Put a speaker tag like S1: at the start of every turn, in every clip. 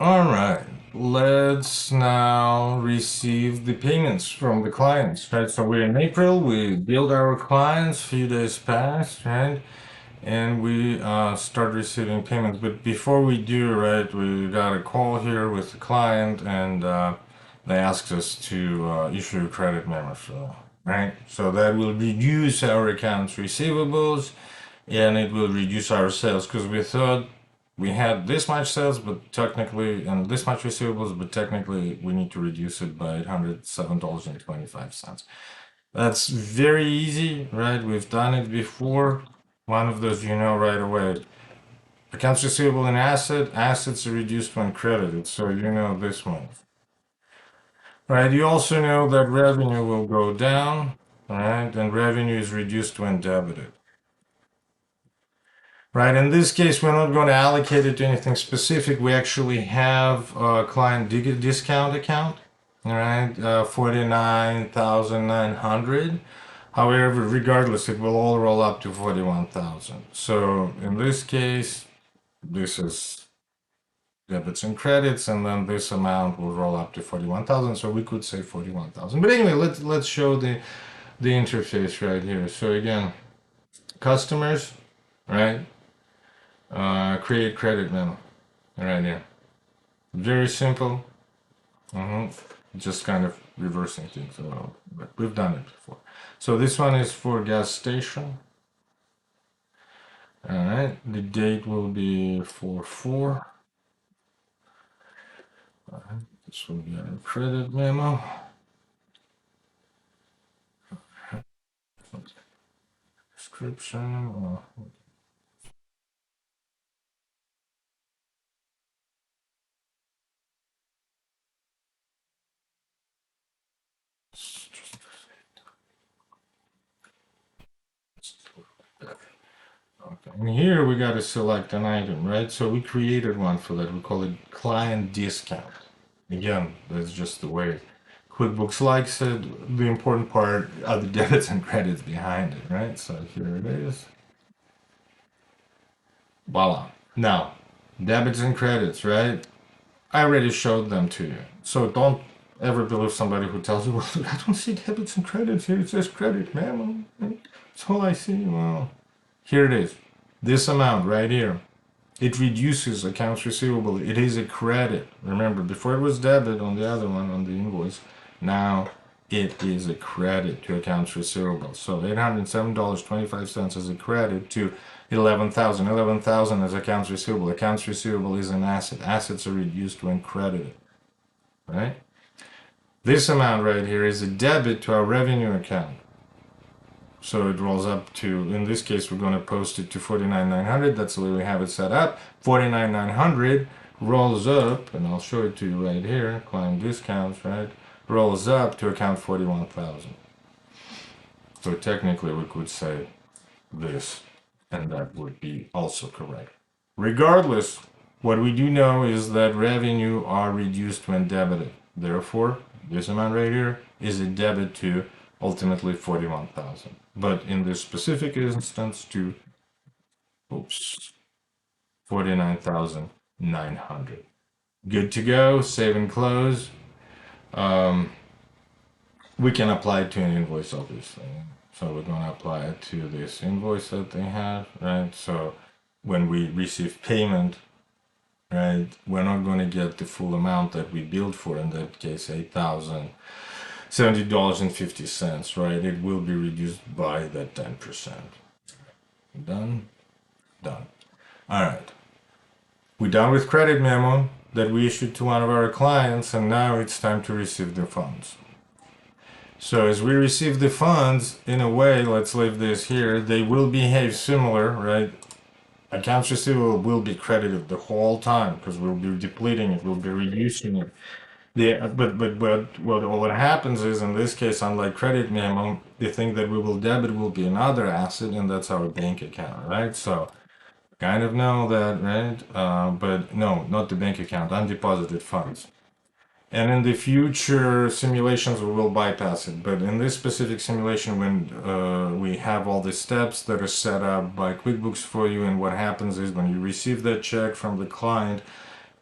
S1: All right, let's now receive the payments from the clients, right? So we're in April, we billed our clients, few days passed, right? And we start receiving payments. But before we do, right, we got a call here with the client and they asked us to issue a credit memo, so, right? So that will reduce our accounts receivables and it will reduce our sales because we thought we had this much sales, but technically, and this much receivables, but technically we need to reduce it by $807.25. That's very easy, right? We've done it before. One of those you know right away. Accounts receivable and assets are reduced when credited, so you know this one. Right, you also know that revenue will go down, right? And revenue is reduced when debited. Right, in this case, we're not going to allocate it to anything specific. We actually have a client discount account, all right, 49,900. However, regardless, it will all roll up to 41,000. So in this case, this is debits and credits, and then this amount will roll up to 41,000. So we could say 41,000. But anyway, let's show the interface right here. So again, customers, right? Create credit memo right here. Very simple. Just kind of reversing things a little, but we've done it before. So this one is for gas station. All right, the date will be 4/4. All right, this will be a credit memo. Description. Okay. And here we got to select an item, right? So we created one for that. We call it client discount. Again, that's just the way QuickBooks likes it. The important part are the debits and credits behind it, right? So here it is. Voila. Now, debits and credits, right? I already showed them to you. So don't ever believe somebody who tells you, well, I don't see debits and credits here. It says credit, memo. That's all I see. Well, here it is. This amount right here. It reduces accounts receivable. It is a credit. Remember, before it was debit on the other one, on the invoice. Now it is a credit to accounts receivable. So $807.25 is a credit to 11,000. 11,000 is accounts receivable. Accounts receivable is an asset. Assets are reduced when credited, right? This amount right here is a debit to our revenue account. So it rolls up to, in this case, we're going to post it to 49,900. That's the way we have it set up. 49,900 rolls up, and I'll show it to you right here. Client discounts, right? Rolls up to account 41,000. So technically, we could say this, and that would be also correct. Regardless, what we do know is that revenue are reduced when debited. Therefore, this amount right here is a debit to ultimately 41,000. But in this specific instance, to 49,900. Good to go. Save and close. We can apply it to an invoice, obviously. So we're going to apply it to this invoice that they have, right? So when we receive payment, right, we're not going to get the full amount that we billed for, in that case, $8,070.50, right? It will be reduced by that 10%. Done? Done. All right. We're done with credit memo that we issued to one of our clients, and now it's time to receive the funds. So as we receive the funds, in a way, let's leave this here, they will behave similar, right? Accounts receivable will be credited the whole time because we'll be depleting it, we'll be reducing it. What happens is, in this case, unlike credit memo, the thing that we will debit will be another asset, and that's our bank account, right? So kind of know that, right? But no, not the bank account, undeposited funds. And in the future simulations, we will bypass it. But in this specific simulation, when we have all the steps that are set up by QuickBooks for you, and what happens is when you receive that check from the client,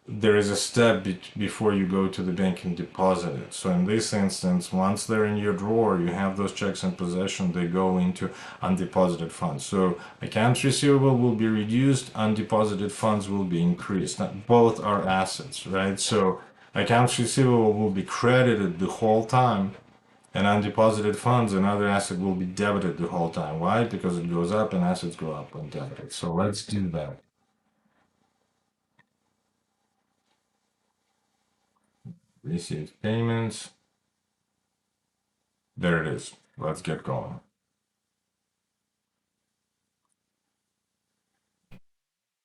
S1: there is a step before you go to the bank and deposit it. So in this instance, once they're in your drawer, you have those checks in possession, they go into undeposited funds. So accounts receivable will be reduced, undeposited funds will be increased. Now, both are assets, right? So accounts receivable will be credited the whole time, and undeposited funds, another asset, will be debited the whole time. Why? Because it goes up and assets go up when debited. So let's do that. Received payments. There it is. Let's get going.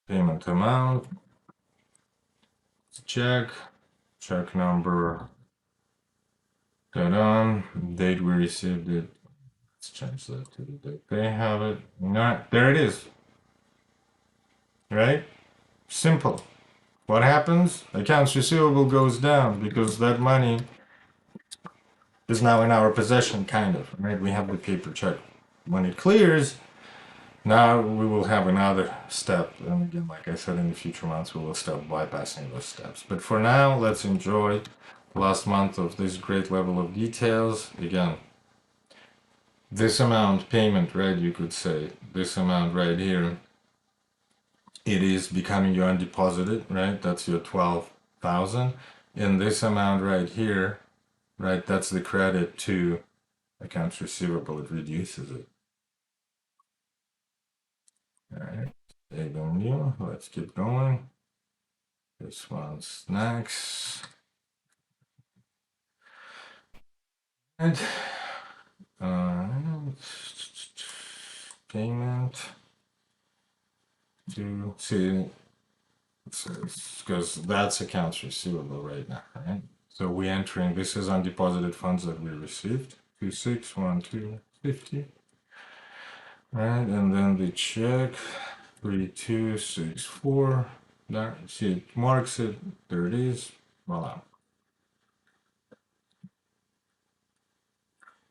S1: Payment amount. Check. Check number. Got on. Date we received it. Let's change that to the date they have it. Not there it is. Right? Simple. What happens? Accounts receivable goes down because that money is now in our possession, kind of. Right? We have the paper check. When it clears, now we will have another step, and again, like I said, in the future months, we will start bypassing those steps. But for now, let's enjoy the last month of this great level of details. Again, this amount payment, right, you could say, this amount right here, it is becoming your undeposited, right? That's your 12,000. And this amount right here, right, that's the credit to accounts receivable. It reduces it. All right, even new. Let's keep going. This one's next. And payment to see, because that's accounts receivable right now, right? So we're entering, this is undeposited funds that we received, 261250, right? And then the check 3264. There, see, it marks it. There it is. Voila.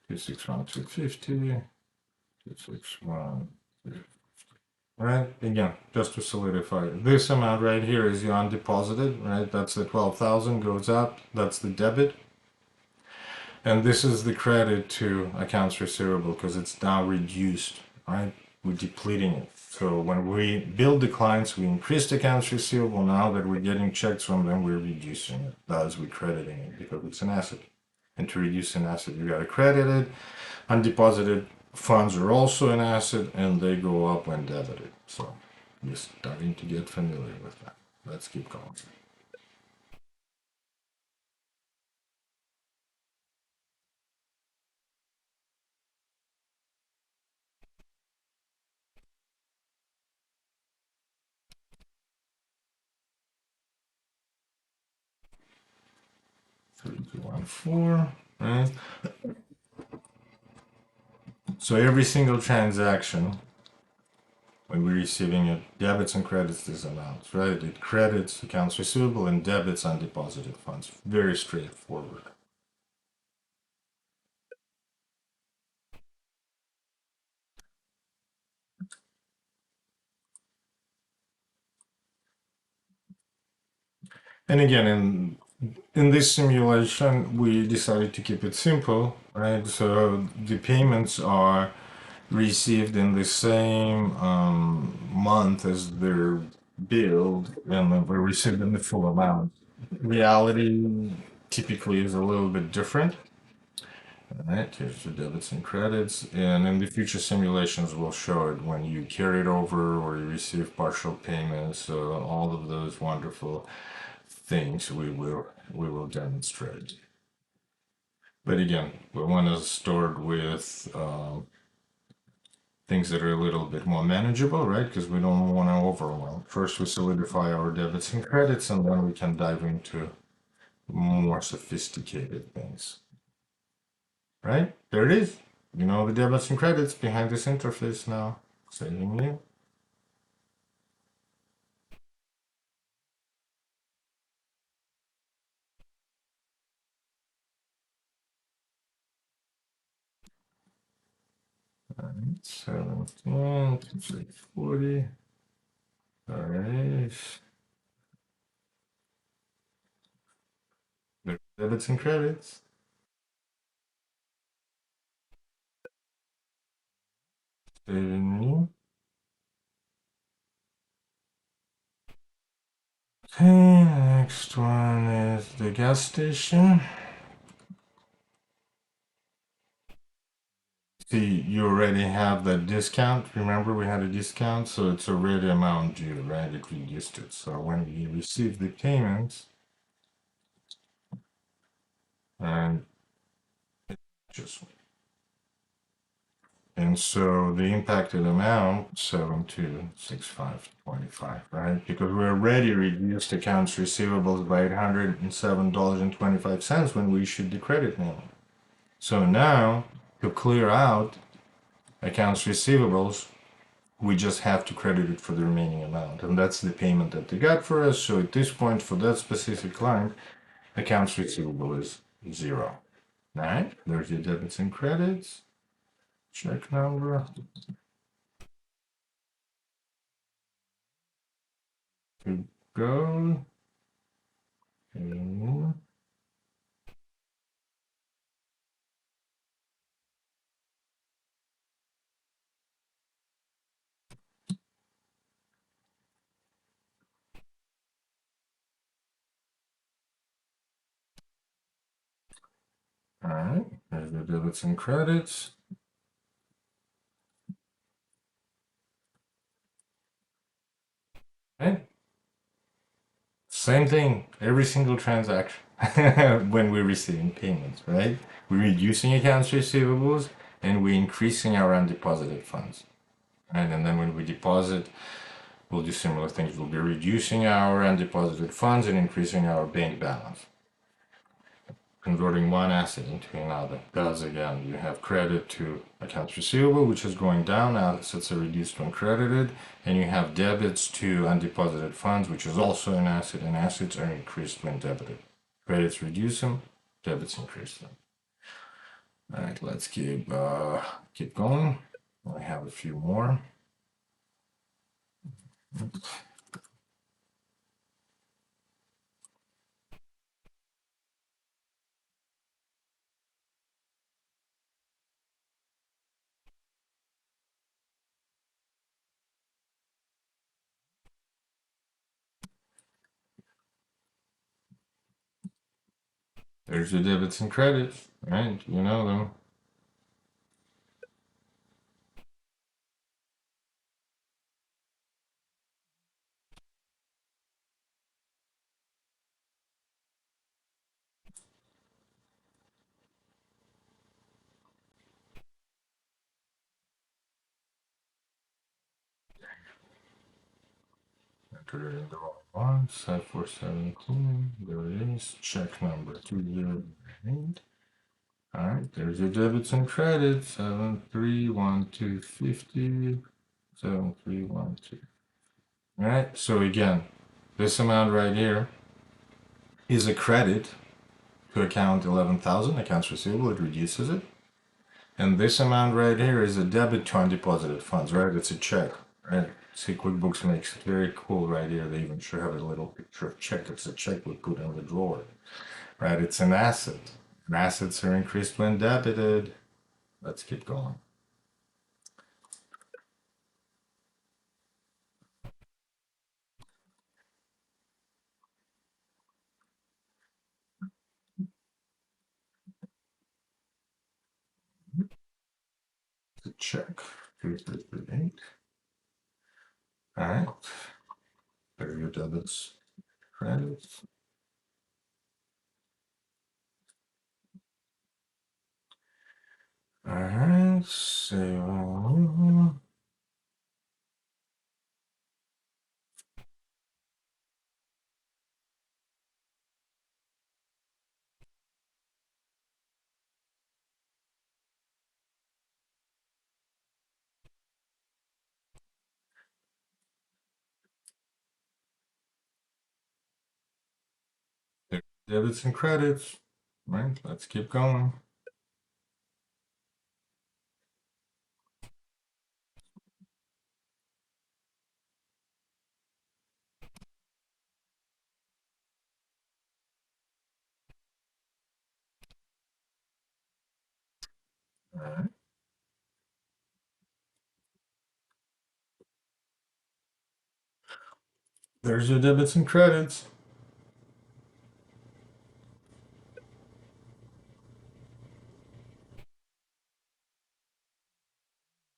S1: 261250. 261. Right, again, just to solidify, this amount right here is your undeposited, right? That's the 12,000 goes up, that's the debit. And this is the credit to accounts receivable because it's now reduced, right? We're depleting it. So when we bill the clients, we increased accounts receivable. Now that we're getting checks from them, we're reducing it. Thus, we're crediting it because it's an asset. And to reduce an asset, you got to credit it. Undeposited funds are also an asset and they go up when debited. So you're starting to get familiar with that. Let's keep going. Three, two, one, four. Right. So every single transaction, when we're receiving it, debits and credits these amounts, right? It credits accounts receivable and debits undeposited funds. Very straightforward. And again, in this simulation, we decided to keep it simple, right? So the payments are received in the same month as they're billed, and then were received in the full amount. Reality typically is a little bit different. All right, here's the debits and credits, and in the future simulations we'll show it when you carry it over or you receive partial payments. So all of those wonderful things we will demonstrate. But again, we want to start with things that are a little bit more manageable, right? Because we don't want to overwhelm. First, we solidify our debits and credits, and then we can dive into more sophisticated things. Right? There it is. You know the debits and credits behind this interface now. Saving you. Alright, 17, 640. Alright. Debits and credits. Okay, next one is the gas station. See, you already have the discount. Remember, we had a discount, so it's already amount due, right? It reduced it. So when we receive the payments, and just and so the impacted amount 726525, right? Because we already reduced accounts receivables by $807.25 when we issued the credit note. So now to clear out accounts receivables, we just have to credit it for the remaining amount, and that's the payment that they got for us. So at this point, for that specific client, accounts receivable is zero. All right, there's your debits and credits. Check number. Good go. And, all right, there's your debits and credits. Okay. Same thing, every single transaction when we're receiving payments, right? We're reducing accounts receivables and we're increasing our undeposited funds. Right? And then when we deposit, we'll do similar things. We'll be reducing our undeposited funds and increasing our bank balance, converting one asset into another. Because again, you have credit to accounts receivable, which is going down, assets are reduced when credited, and you have debits to undeposited funds, which is also an asset, and assets are increased when debited. Credits reduce them, debits increase them. All right, let's keep going. I have a few more. There's your debits and credits, right? You know them. Enter in the wrong one. Set for 17. There it is. Check number 208. Alright, there's your debits and credits. 731250. 7312. Alright, so again, this amount right here is a credit to account 11,000, accounts receivable, it reduces it. And this amount right here is a debit to undeposited funds, right? It's a check, right? See, QuickBooks makes it very cool right here. They even should have a little picture of check. It's a check we put in the drawer, right? It's an asset. And assets are increased when debited. Let's keep going. The check. 2338. All right. There are your debits, credits. All right. So debits and credits. Right. Let's keep going. Alright. There's your debits and credits.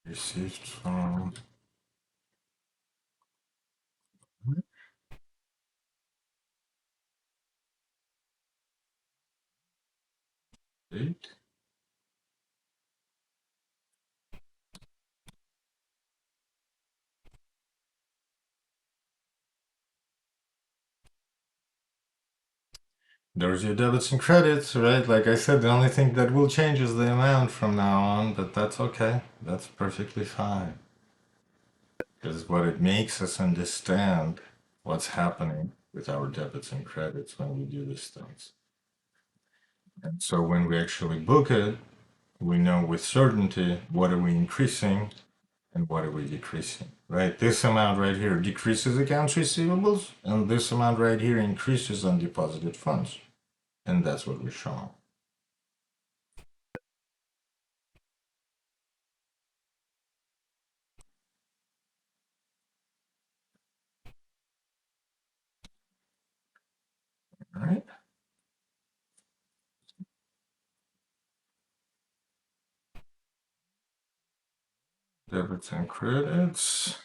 S1: Received from date. There's your debits and credits, right? Like I said, the only thing that will change is the amount from now on, but that's okay. That's perfectly fine. Because what it makes us understand what's happening with our debits and credits when we do these things. And so when we actually book it, we know with certainty what are we increasing and what are we decreasing, right? This amount right here decreases accounts receivables, and this amount right here increases undeposited funds. And that's what we're showing. All right. Debits and credits.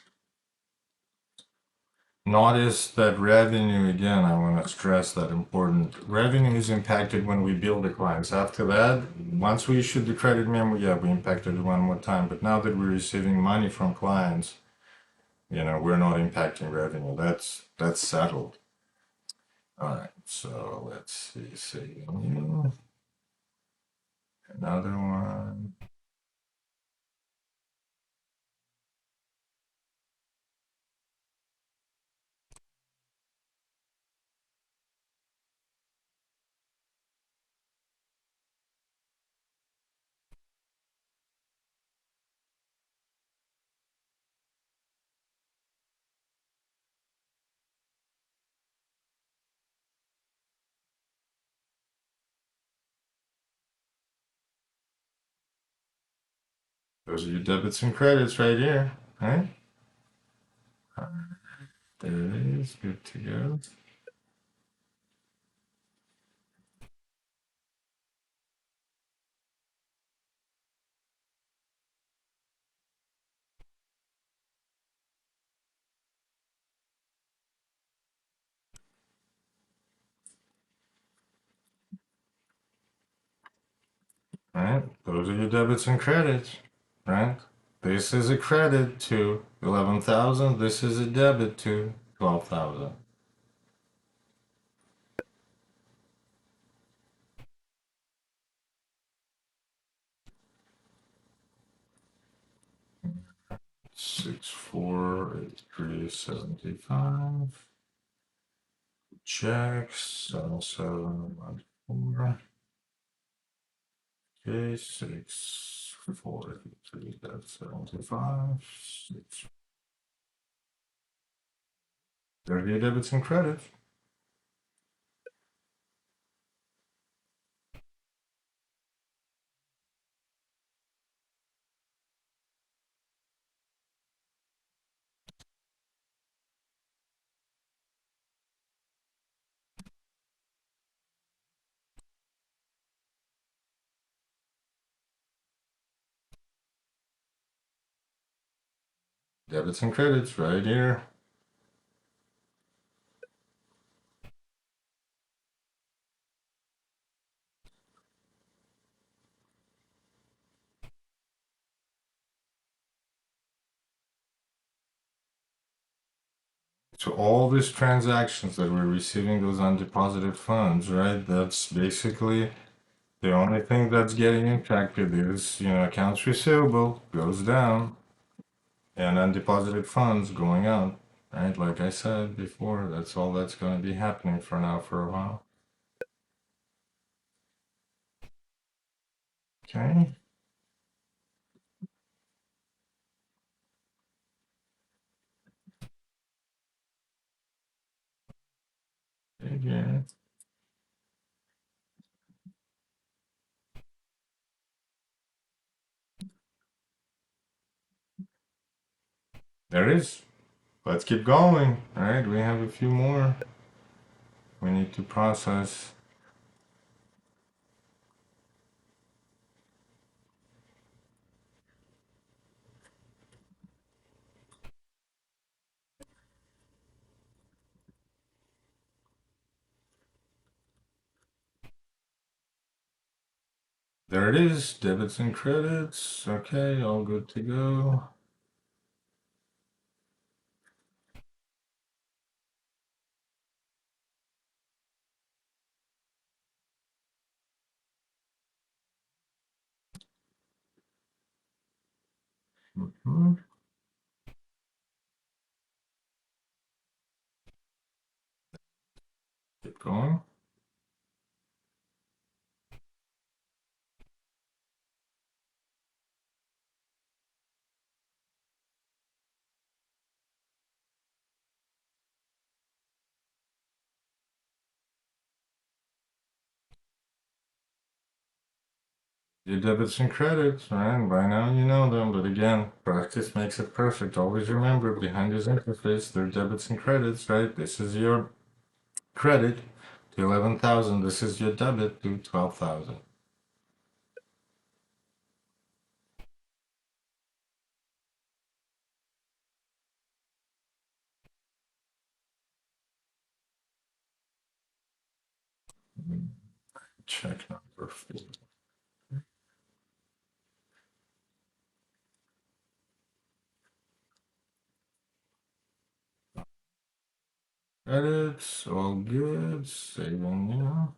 S1: Notice that revenue, again, I want to stress that important. Revenue is impacted when we bill the clients. After that, once we issued the credit memo, yeah, we impacted it one more time. But now that we're receiving money from clients, we're not impacting revenue. That's settled. All right, so let's see, another one. Those are your debits and credits right here, right? There it is, good to go. Right? Those are your debits and credits, right? This is a credit to 11,000. This is a debit to 12,000. Six, 4, 8, 3, 75. Checks, 7, 7, 1, 4. Okay, 6, 4, 3, that's 75. Six. There are your debits and credits. Debits and credits right here. So all these transactions that we're receiving those undeposited funds, right? That's basically the only thing that's getting impacted is, accounts receivable goes down and undeposited funds going up, right? Like I said before, that's all that's going to be happening for now for a while. Okay. Again. There it is. Let's keep going. All right, we have a few more we need to process. There it is, debits and credits. Okay, all good to go. Keep going. Your debits and credits, right? By now you know them, but again, practice makes it perfect. Always remember, behind this interface, there are debits and credits, right? This is your credit to 11,000. This is your debit to 12,000. Check number 4. Credits, all good. Saving now.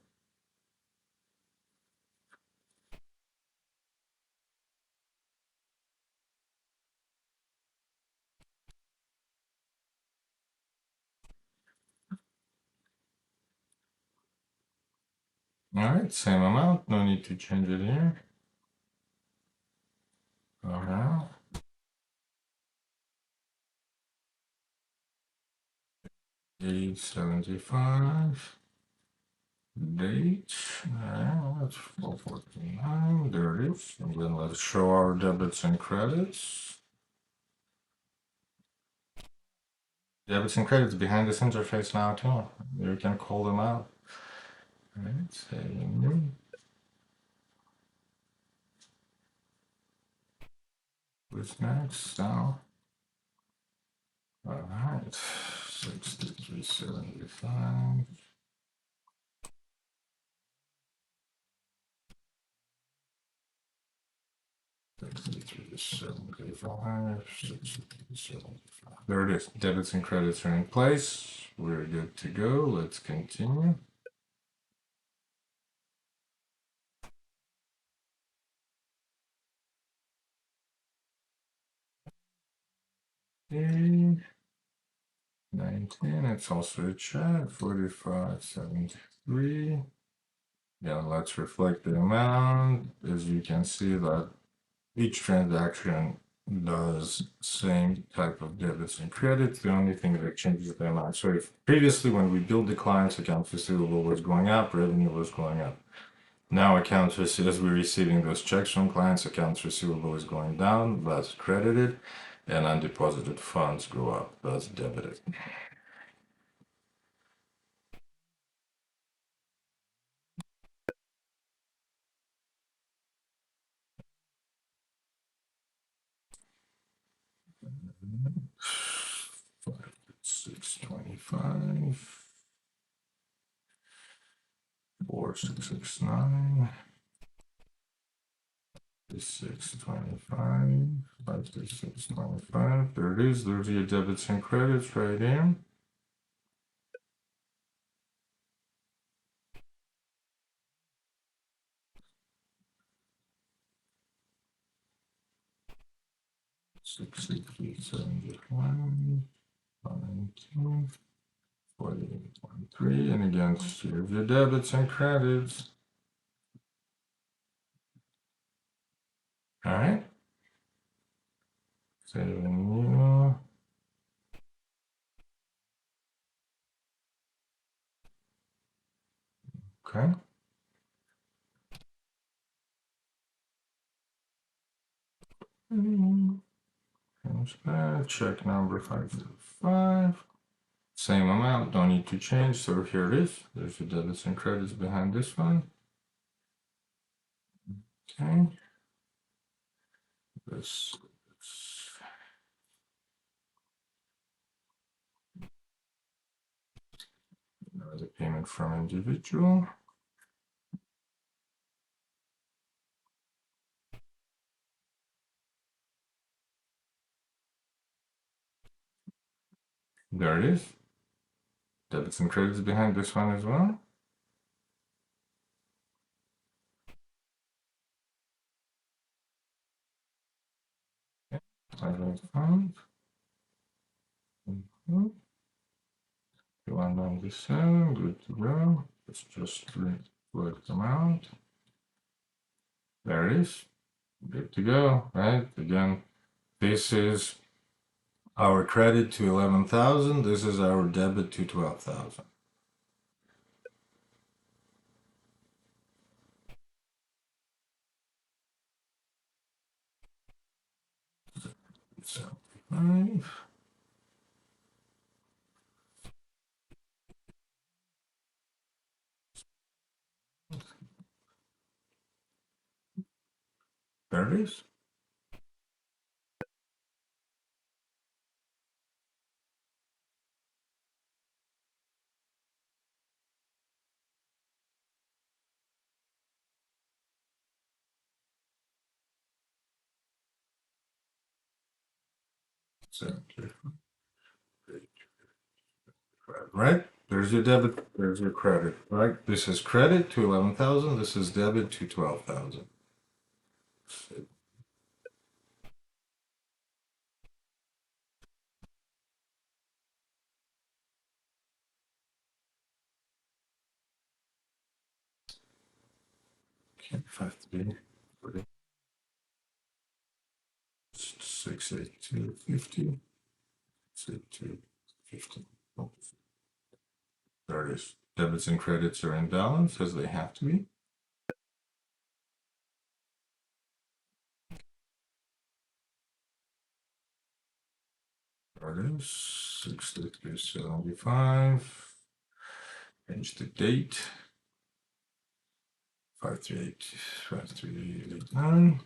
S1: All right, same amount. No need to change it here. All right. 875. Date. That's 449. There it is. And then let's show our debits and credits. Debits and credits behind this interface now too. You can call them out. All right, saving new. What's next? Now. All right. 6375. 6375. 6375. There it is. Debits and credits are in place. We're good to go. Let's continue. Okay. 19, it's also a chat, 4573. Yeah, let's reflect the amount. As you can see that each transaction does same type of debits and credits. The only thing that changes the amount. So if previously when we billed the clients, accounts receivable was going up, revenue was going up. Now accounts receivable, as we're receiving those checks from clients, accounts receivable is going down, that's credited, and undeposited funds go up, that's debited. Five, 625, 4669, 625, 53625. There it is. There's your debits and credits right here. Six, 7371, 119, 4813, and again, here's your debits and credits. All right. Saving you. Okay. And Check number 505. Same amount, don't need to change. So here it is. There's the debits and credits behind this one. Okay. This. The payment from individual. There it is. Debits and credits behind this one as well. Okay. 505. 197, good to go. Let's just work them out. There it is. Good to go, right? Again, this is our credit to 11,000. This is our debit to 12,000. So, 5. There it is. So, right? There's your debit, there's your credit, right? This is credit to 11,000, this is debit to 12,000. Okay, 53, 68250, 68250. Oh, there it is. Debits and credits are in balance as they have to be. There it is. 63375. Change the date. 5385389.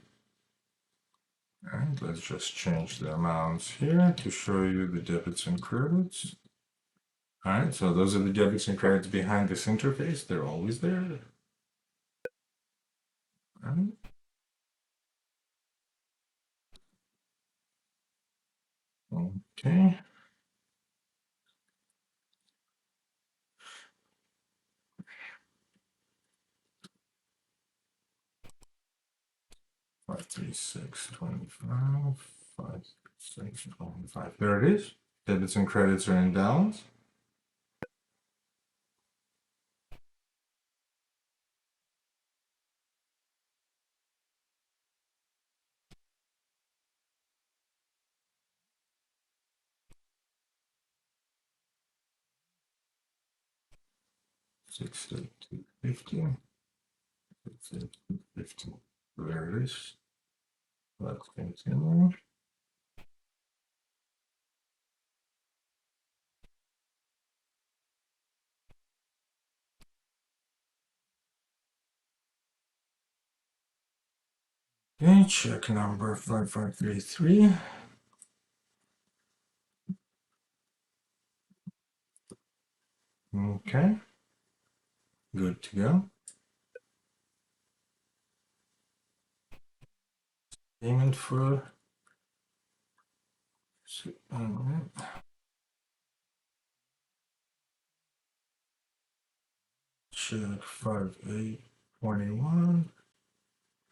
S1: All right, let's just change the amounts here to show you the debits and credits. All right, so those are the debits and credits behind this interface. They're always there. All right. Okay. Five, 3, 6, 25, 5, 6, 25. There it is. Debits and credits are in balance. Six, 50. 50. There it is. Let's continue. Okay, check number 5533. Okay, good to go. Payment for check 5821.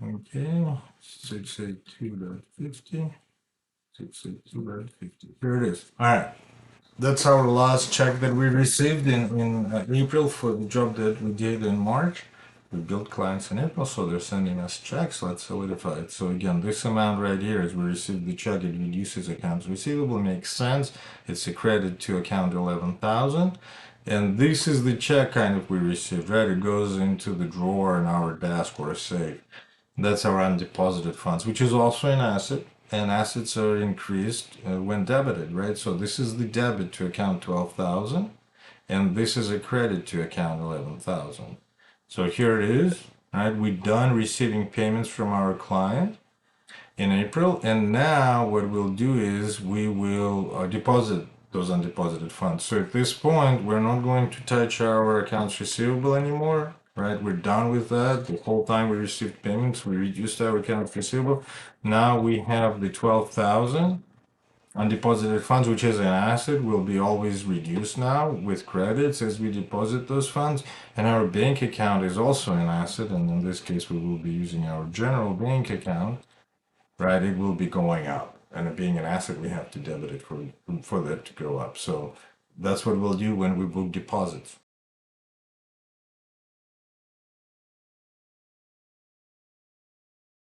S1: Okay, 682.50. 682.50. Here it is. All right. That's our last check that we received in April for the job that we did in March. We built clients in April, so they're sending us checks. Let's solidify it. So again, this amount right here, as we received the check, it reduces accounts receivable. Makes sense. It's a credit to account 11,000. And this is the check kind of we received, right? It goes into the drawer in our desk or safe. That's our undeposited funds, which is also an asset. and assets are increased when debited, right? So this is the debit to account 12,000, and this is a credit to account 11,000. So here it is, right? We're done receiving payments from our client in April, and now what we'll do is we will deposit those undeposited funds. So at this point, we're not going to touch our accounts receivable anymore, right? We're done with that. The whole time we received payments, we reduced our accounts receivable. Now we have the 12,000 undeposited funds, which is an asset, will be always reduced now with credits as we deposit those funds. And our bank account is also an asset, and in this case, we will be using our general bank account, right? It will be going up, and it being an asset, we have to debit it for that to go up. So that's what we'll do when we book deposits.